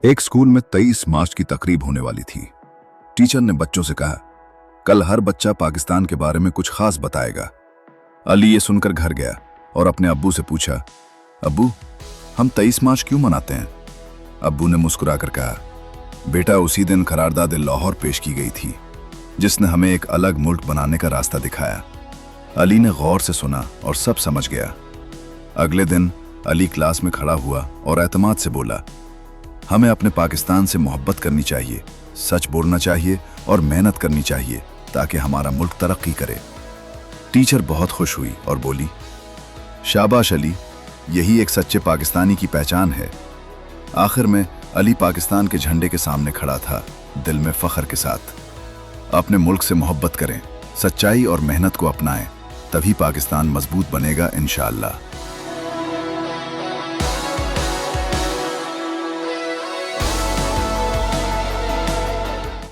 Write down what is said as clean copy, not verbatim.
एक स्कूल में 23 मार्च की तकरीब होने वाली थी। टीचर ने बच्चों से कहा, कल हर बच्चा पाकिस्तान के बारे में कुछ खास बताएगा। अली ये सुनकर घर गया और अपने अब्बू से पूछा, अब्बू, हम 23 मार्च क्यों मनाते हैं? अब्बू ने मुस्कुराकर कहा, बेटा, उसी दिन करारदाद लाहौर पेश की गई थी, जिसने हमें एक अलग मुल्क बनाने का रास्ता दिखाया। अली ने गौर से सुना और सब समझ गया। अगले दिन अली क्लास में खड़ा हुआ और एतमाद से बोला, हमें अपने पाकिस्तान से मोहब्बत करनी चाहिए, सच बोलना चाहिए और मेहनत करनी चाहिए ताकि हमारा मुल्क तरक्की करे। टीचर बहुत खुश हुई और बोली, शाबाश अली, यही एक सच्चे पाकिस्तानी की पहचान है। आखिर में अली पाकिस्तान के झंडे के सामने खड़ा था, दिल में फख्र के साथ। अपने मुल्क से मोहब्बत करें, सच्चाई और मेहनत को अपनाएं, तभी पाकिस्तान मजबूत बनेगा इंशाअल्लाह।